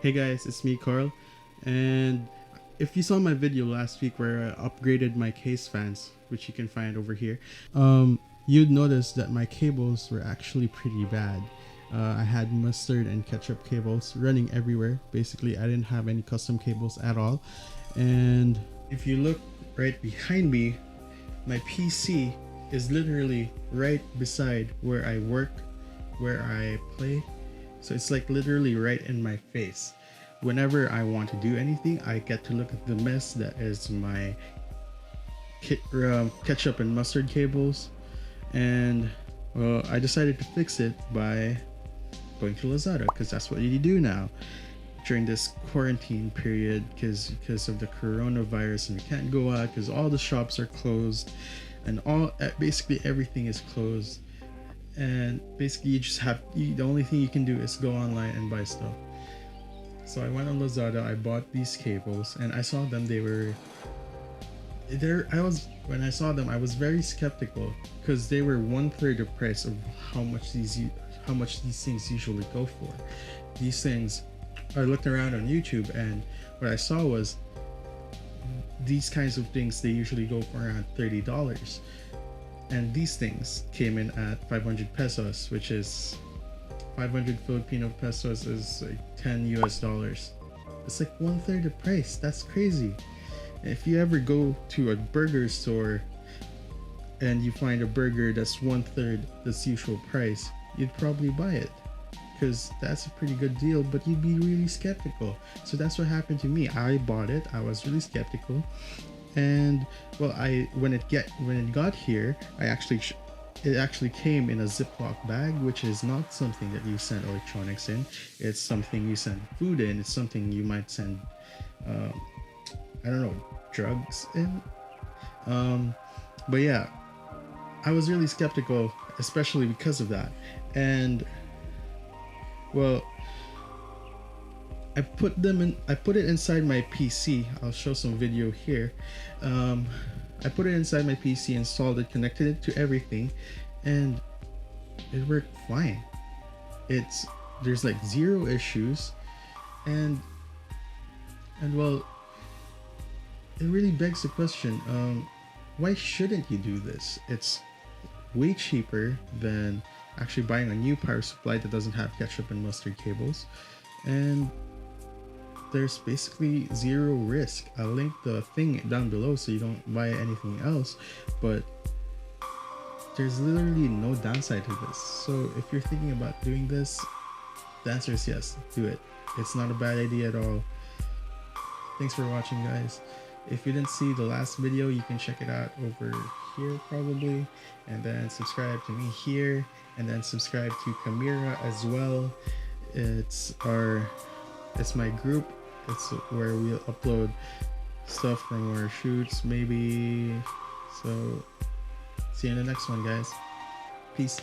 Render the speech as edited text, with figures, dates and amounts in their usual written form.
Hey guys, it's me Carl, and if you saw my video last week where I upgraded my case fans, which you can find over here, you'd notice that my cables were actually pretty bad. I had mustard and ketchup cables running everywhere. Basically, I didn't have any custom cables at all. And if you look right behind me, my PC is literally right beside where I work, where I play. So it's like literally right in my face. Whenever I want to do anything, I get to look at the mess that is my ketchup and mustard cables. And well, I decided to fix it by going to Lazada, because that's what you do now during this quarantine period, because of the coronavirus, and we can't go out because all the shops are closed and basically everything is closed. And basically you just have the only thing you can do is go online and buy stuff. So I went on Lazada, I bought these cables, and I saw them. They were there. When I saw them, I was very skeptical because they were 1/3 the price of how much these things usually go for. These things, I looked around on YouTube, and what I saw was these kinds of things, they usually go for around $30. And these things came in at 500 pesos, which is 500 Filipino pesos is like $10 US. It's like 1/3 the price. That's crazy. If you ever go to a burger store and you find a burger that's 1/3 this usual price, you'd probably buy it because that's a pretty good deal, but you'd be really skeptical. So that's what happened to me. I bought it. I was really skeptical. And well, when it got here, it actually came in a Ziploc bag, which is not something that you send electronics in. It's something you send food in. It's something you might send, I don't know, drugs in. But yeah, I was really skeptical, especially because of that. And well, I put it inside my PC. I'll show some video here. I put it inside my PC, installed it, connected it to everything, and it worked fine. There's like zero issues, and well, it really begs the question, why shouldn't you do this? It's way cheaper than actually buying a new power supply that doesn't have ketchup and mustard cables, and there's basically zero risk. I'll link the thing down below so you don't buy anything else, but there's literally no downside to this. So if you're thinking about doing this, the answer is yes, do it. It's not a bad idea at all. Thanks for watching, guys. If you didn't see the last video, you can check it out over here probably, and then subscribe to me here, and then subscribe to Kamira as well. It's my group. It's where we upload stuff from our shoots, maybe. So see you in the next one, guys. Peace.